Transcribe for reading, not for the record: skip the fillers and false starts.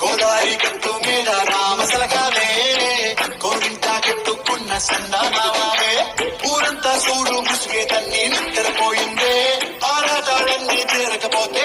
గోదావరి గట్టు మీద రామసలగానే గోరింటా కట్టుకున్న సందామావే ఊరంతా చూడు ముసుగే తన్ని నిద్రపోయిందే ఆరాటాలన్నీ తీరకపోతే